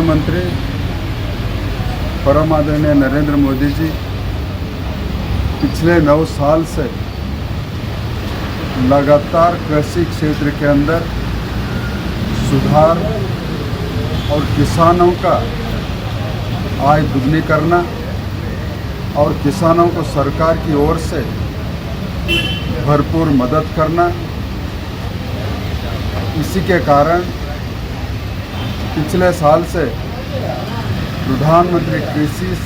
प्रधानमंत्री परम आदरणीय नरेंद्र मोदी जी पिछले 9 साल से लगातार कृषि क्षेत्र के अंदर सुधार और किसानों का आय दुगनी करना और किसानों को सरकार की ओर से भरपूर मदद करना, इसी के कारण पिछले साल से प्रधानमंत्री कृषि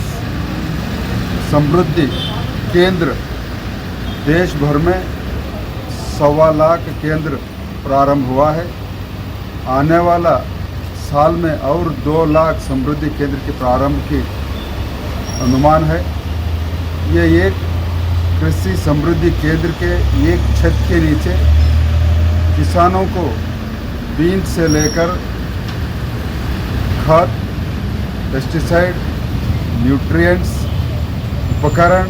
समृद्धि केंद्र देश भर में 1.25 लाख केंद्र प्रारंभ हुआ है। आने वाला साल में और 2 लाख समृद्धि केंद्र के प्रारंभ की अनुमान है। ये एक कृषि समृद्धि केंद्र के एक छत के नीचे किसानों को बीज से लेकर खाद, पेस्टिसाइड, न्यूट्रिएंट्स, उपकरण,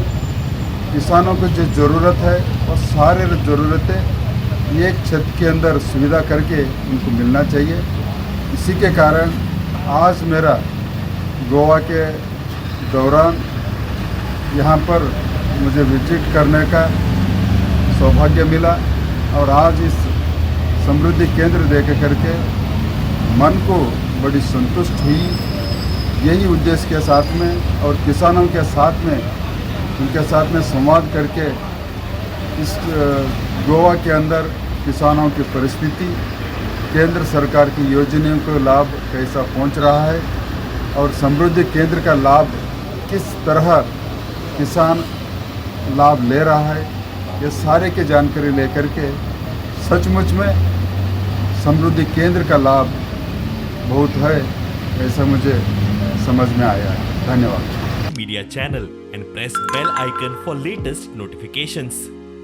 किसानों को जो ज़रूरत है वो सारे ज़रूरतें एक छत के अंदर सुविधा करके उनको मिलना चाहिए। इसी के कारण आज मेरा गोवा के दौरान यहाँ पर मुझे विजिट करने का सौभाग्य मिला और आज इस समृद्धि केंद्र देख करके मन को बड़ी संतुष्ट हुई। यही उद्देश्य के साथ में और किसानों के साथ में उनके साथ में संवाद करके इस गोवा के अंदर किसानों की परिस्थिति, केंद्र सरकार की योजनाओं को लाभ कैसा पहुंच रहा है और समृद्धि केंद्र का लाभ किस तरह किसान लाभ ले रहा है, ये सारे की जानकारी लेकर के सचमुच में समृद्धि केंद्र का लाभ बहुत है ऐसा मुझे समझ में आया है। धन्यवाद। Media channel and press bell icon for latest notifications.